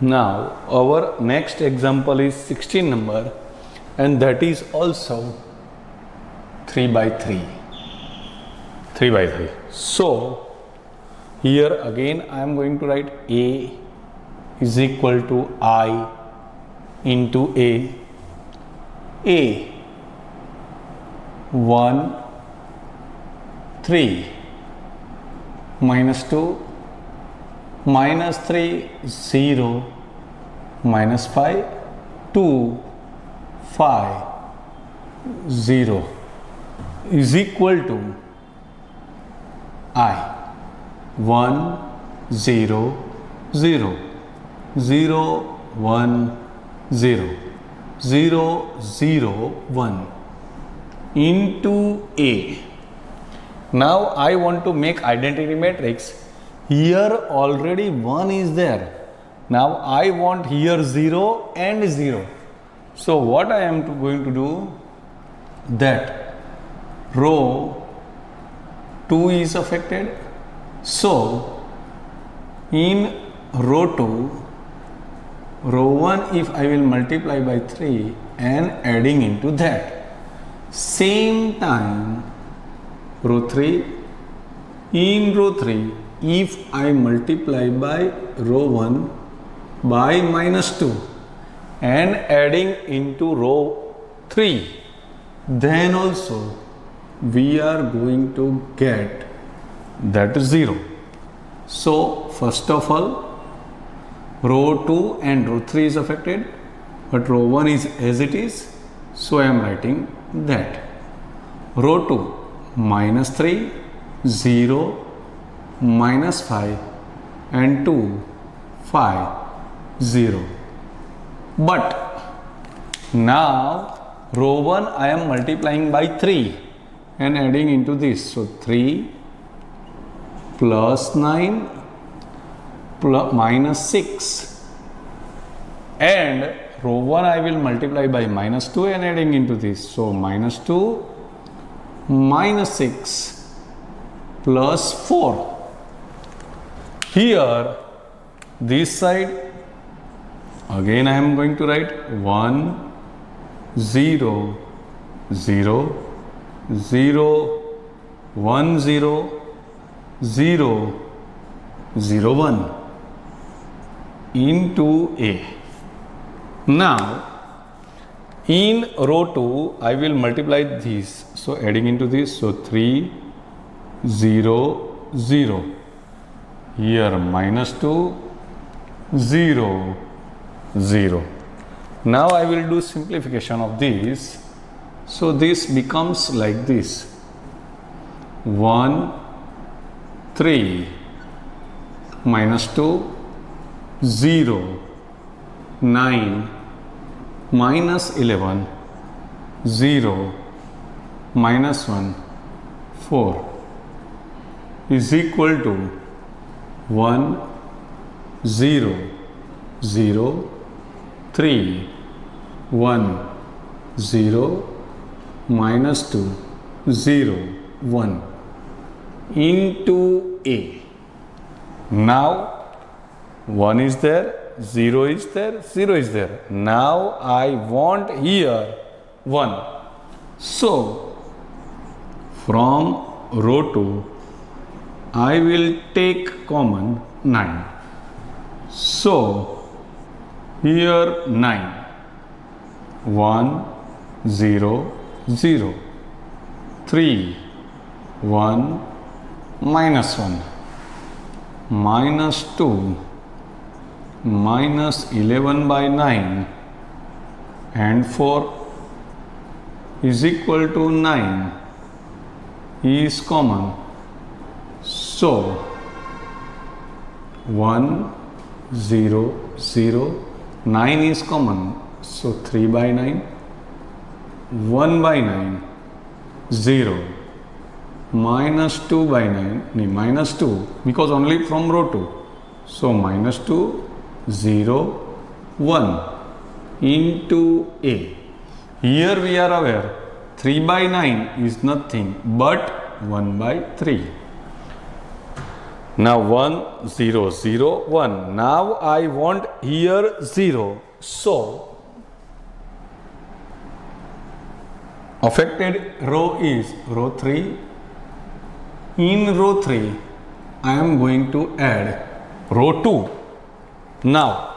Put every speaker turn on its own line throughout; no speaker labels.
Now our next example is 16 number, and that is also 3 by 3. So here again I am going to write A is equal to I into A 1 3 minus 2 minus 3 0 minus 5 2 5 0 is equal to I 1 0 0 0 1 0 0 0 1 into A. Now I want to make identity matrix. Here already 1 is there. Now I want here 0 and 0. So what I am going to do, that row 2 is affected. So in row 2, row 1 if I will multiply by 3 and adding into that. Same time row 3, in row 3 if I multiply by row 1 by minus 2 and adding into row 3, then also we are going to get that 0. So first of all, row 2 and row 3 is affected, but row 1 is as it is, so I am writing that. Row 2 minus 3 0 minus 5 and 2 5 0. But now row 1 I am multiplying by 3 and adding into this. So 3 plus 9 plus minus 6, and row 1 I will multiply by minus 2 and adding into this. So minus 2 minus 6 plus 4. Here this side again I am going to write 1 0 0 0 1 0 0 0 1 into A. Now in row 2 I will multiply these, so adding into this. So 3 0 0, here minus 2 0 0. Now I will do simplification of this. So this becomes like this: 1 3 minus 2 0 9 minus 11 0 minus 1 4 is equal to 1 0 0 3 1 0 minus 2 0 1 into A. Now 1 is there, 0 is there, 0 is there. Now I want here 1. So from row 2 I will take common 9. So here 9 1 0 0 3 1 minus 1 minus 2 minus 11 by 9 and 4 is equal to 9 is common. So 1 0 0 9 is common, so 3 by 9 1 by 9 0 minus 2 by 9 minus 2 because only from row 2, so minus 2 0 1 into A. Here we are aware 3 by 9 is nothing but 1 by 3. Now 1, 0, 0, 1. Now I want here 0. So affected row is row 3. In row 3, I am going to add row 2. Now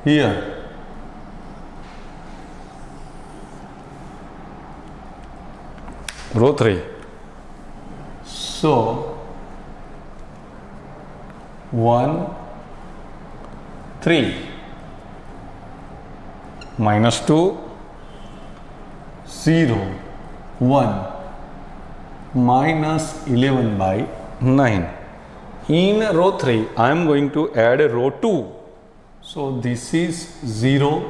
here row 3. So 1, 3 minus 2, 0, 1 minus 11 by 9. In row 3, I am going to add row 2. So this is 0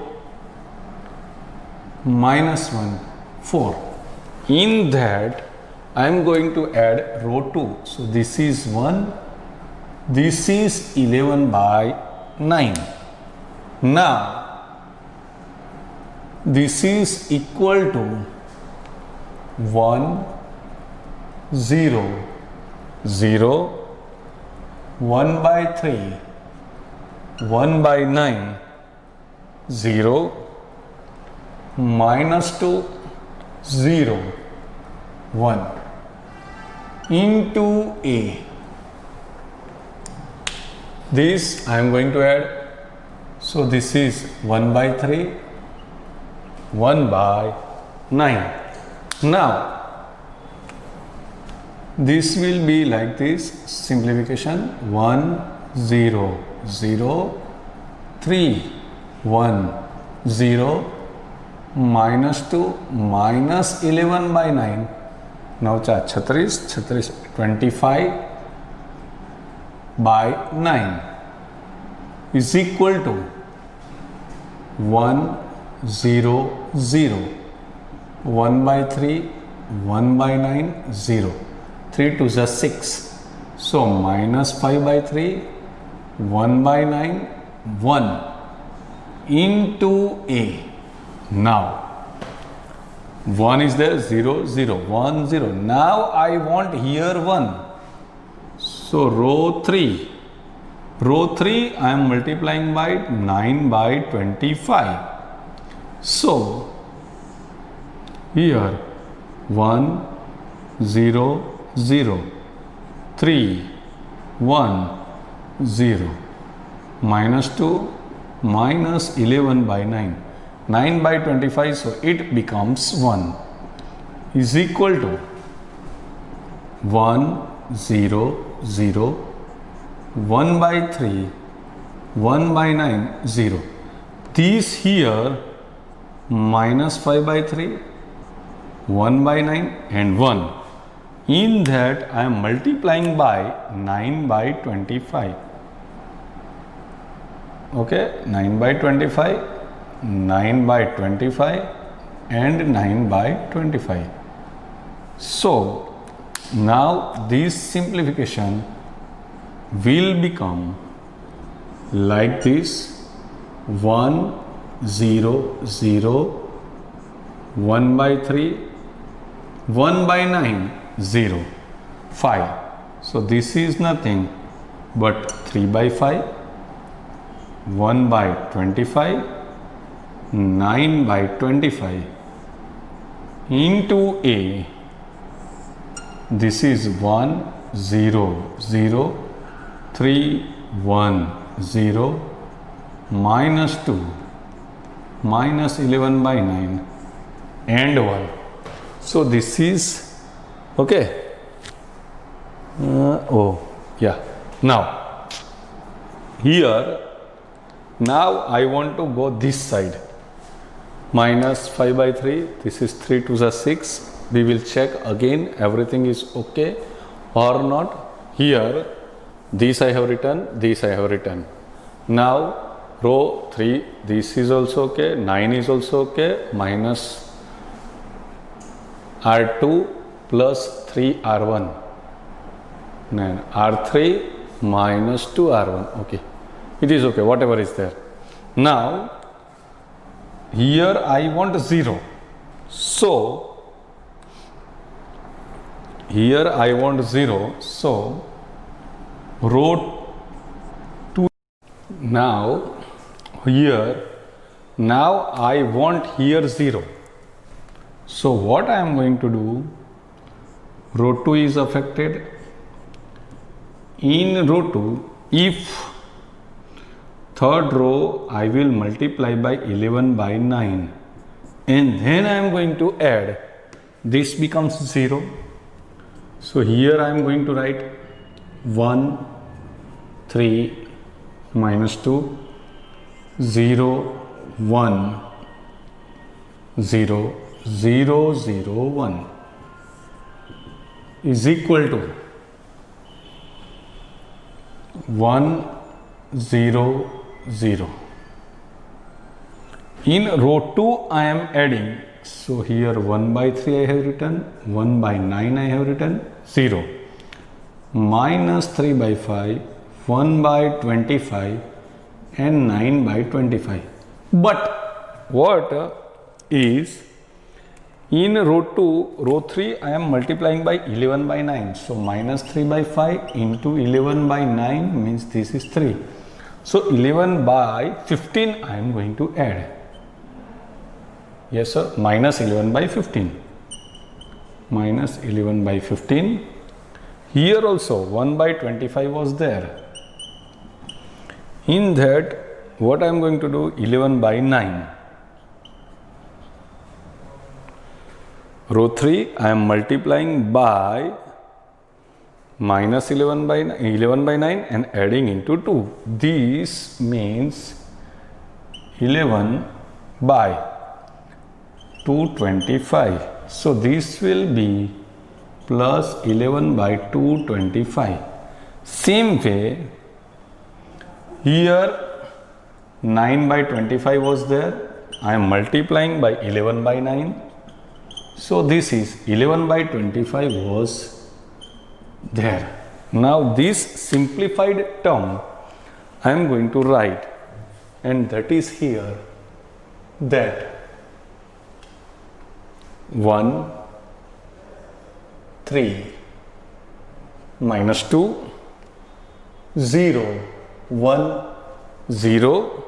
minus 1, 4. In that, I am going to add row 2. So this is 1. This is 11 by 9. Now, this is equal to 1, 0, 0, 1 by 3, 1 by 9, 0, minus 2, 0, 1 into A. This I am going to add. So this is 1 by 3, 1 by 9. Now this will be like this simplification 1, 0, 0, 3, 1, 0, minus 2, minus 11 by 9. Now 36, 25 by 9 is equal to 1, 0, 0, 1 by 3, 1 by 9, 0. 3 to the 6. So minus 5 by 3, 1 by 9, 1 into A. Now 1 is there, 0, 0, 1, 0. Now I want here 1. So row 3. Row 3 I am multiplying by 9 by 25. So here 1, 0, 0, 3, 1, 0, minus 2, minus 11 by 9. 9 by 25, so it becomes 1 is equal to 1, 0, 0, 1 by 3, 1 by 9, 0. These here minus 5 by 3, 1 by 9 and 1. In that I am multiplying by 9 by 25. Okay, 9 by 25, 9 by 25 and 9 by 25. So now this simplification will become like this 1, 0, 0, 1 by 3, 1 by 9, 0, 5. So this is nothing but 3 by 5, 1 by 25, 9 by 25 into A. This is 1, 0, 0, 3, 1, 0, minus 2, minus 11 by 9 and 1. So this is okay. Now here, now I want to go this side. Minus 5 by 3, this is 3 to the 6. We will check again everything is okay or not. Here this I have written, this I have written. Now row 3, this is also okay, 9 is also okay, minus R2 plus 3R1, then R3 minus 2R1, okay, it is okay, whatever is there. Now here I want 0, so here I want 0, so row 2. Now here, now I want here 0. So what I am going to do, row 2 is affected. In row 2, if third row I will multiply by 11 by 9 and then I am going to add, this becomes 0. So here I am going to write 1, 3, minus 2, 0, 1, 0, 0, 0, 1 is equal to 1, 0, 0. In row 2 I am adding, so here 1 by 3 I have written, 1 by 9 I have written, 0, minus 3 by 5, 1 by 25 and 9 by 25. But what is in row 2, row 3 I am multiplying by 11 by 9. So minus 3 by 5 into 11 by 9 means this is 3. So 11 by 15 I am going to add. Yes sir, minus 11 by 15. Minus 11 by 15. Here also 1 by 25 was there. In that, what I am going to do, 11 by 9. Row 3 I am multiplying by minus 11 by 9 and adding into 2. This means 11 by 225. So this will be plus 11 by 225. Same way, here 9 by 25 was there. I am multiplying by 11 by 9. So this is 11 by 25 was there. Now this simplified term I am going to write, and that is here, that 1, 3, minus 2, 0, 1, 0,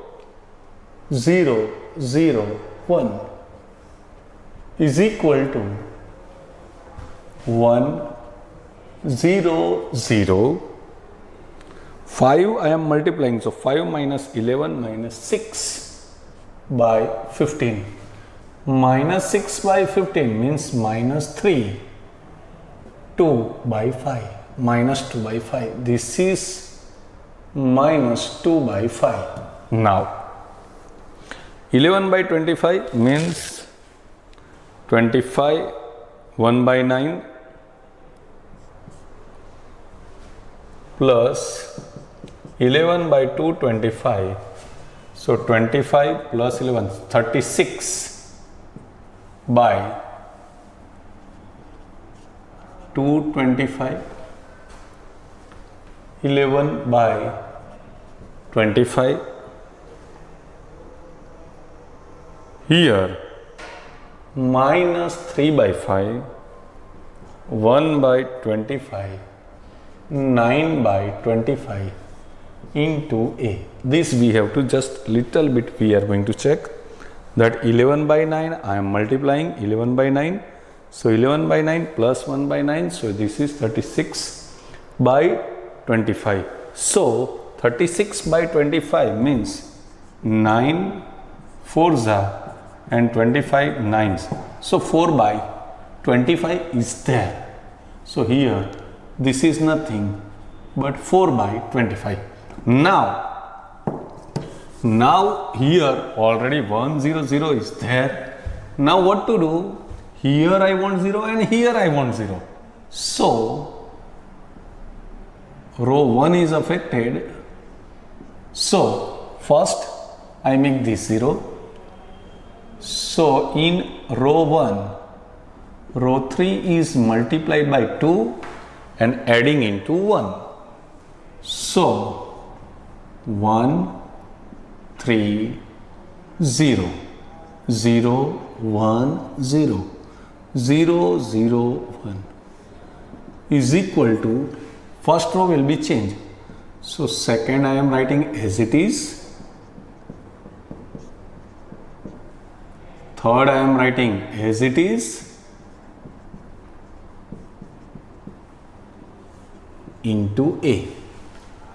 0, 0, 1 is equal to 1, 0, 0, 5 I am multiplying, so 5 minus 11 minus 6 by 15. Minus 6 by 15 means minus 3, 2 by 5, minus 2 by 5. This is minus 2 by 5. Now, 11 by 25 means 25, 1 by 9 plus 11 by 2, 25. So 25 plus 11, 36 by 225, 11 by 25. Here minus 3 by 5, 1 by 25, 9 by 25 into A. This we have to just little bit we are going to check, that 11 by 9 I am multiplying 11 by 9. So 11 by 9 plus 1 by 9. So this is 36 by 25. So 36 by 25 means 9 4s are and 25 9s. So 4 by 25 is there. So here this is nothing but 4 by 25. Now here already 1 0 0 is there. Now what to do? Here I want 0 and here I want 0. So row 1 is affected. So first I make this 0. So in row 1, row 3 is multiplied by 2 and adding into 1. So 1, 3, 0, 0, 1, 0, 0, 0, 1. is equal to, first row will be changed. So second I am writing as it is. Third I am writing as it is. Into A.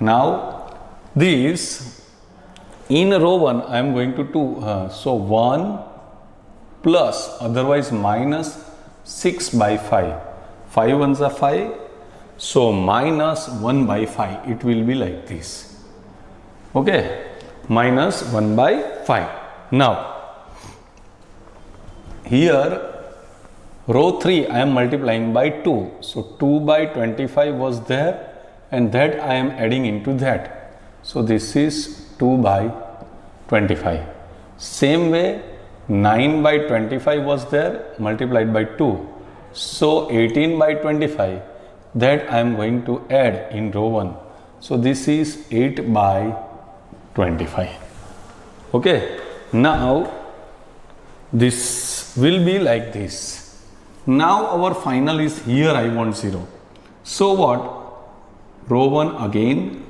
Now this in row 1 I am going to 2. So 1 plus, otherwise minus 6 by 5. 5 ones are 5. So minus 1 by 5. It will be like this. Okay. Minus 1 by 5. Now here row 3 I am multiplying by 2. So 2 by 25 was there, and that I am adding into that. So this is 2 by 25. Same way 9 by 25 was there, multiplied by 2. So 18 by 25, that I am going to add in row 1. So this is 8 by 25. Okay. Now this will be like this. Now our final is here I want 0. So what? Row 1 again.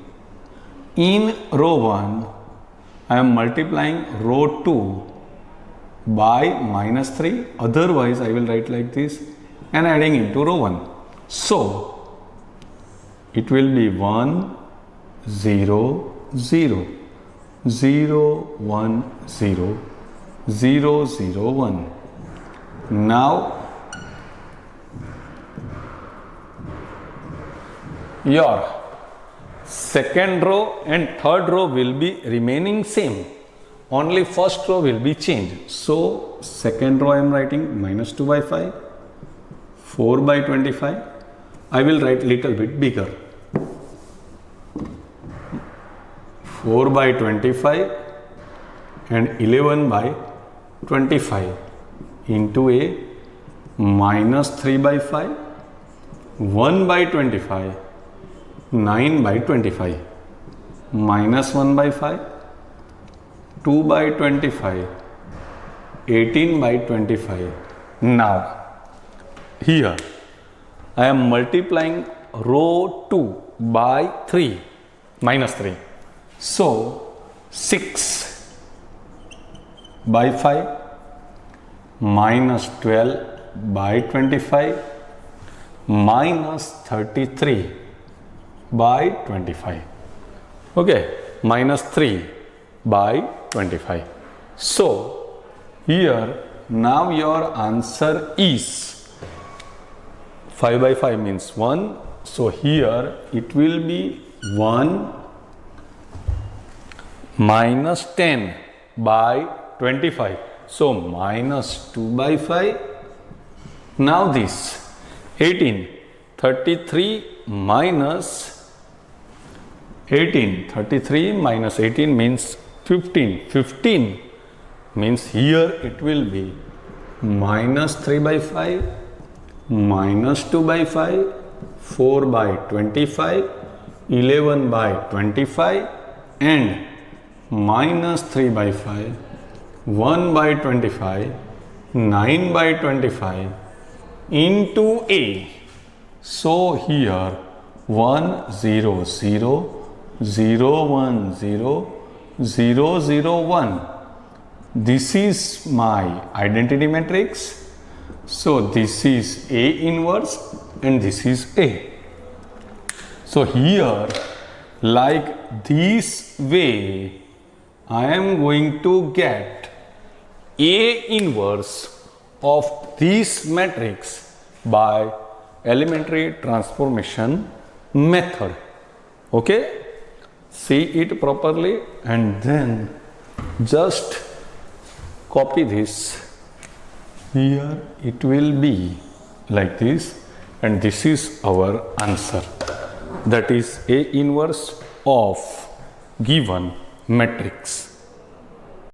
In row 1 I am multiplying row 2 by minus 3. Otherwise I will write like this and adding into row 1. So it will be 1 0 0 0 1 0 0 0 1. Now your second row and third row will be remaining same, only first row will be changed. So second row I am writing minus 2 by 5, 4 by 25. I will write little bit bigger, 4 by 25 and 11 by 25 into A, minus 3 by 5, 1 by 25, 9 by 25, minus 1 by 5, 2 by 25, 18 by 25. Now here I am multiplying row 2 by 3, minus 3. So 6 by 5, minus 12 by 25, minus 33 by 25. Okay, minus 3 by 25. So here now your answer is 5 by 5 means 1. So here it will be 1 minus 10 by 25. So minus 2 by 5. Now this 18, 33 minus 18, 33 minus 18 means 15. 15 means here it will be minus 3 by 5, minus 2 by 5, 4 by 25, 11 by 25 and minus 3 by 5, 1 by 25, 9 by 25 into A. So here 1 0 0 0 1 0 0 0 1. This is my identity matrix. So this is A inverse and this is A. So here like this way I am going to get A inverse of this matrix by elementary transformation method. Okay, see it properly and then just copy this. Here it will be like this and this is our answer, that is A inverse of given matrix.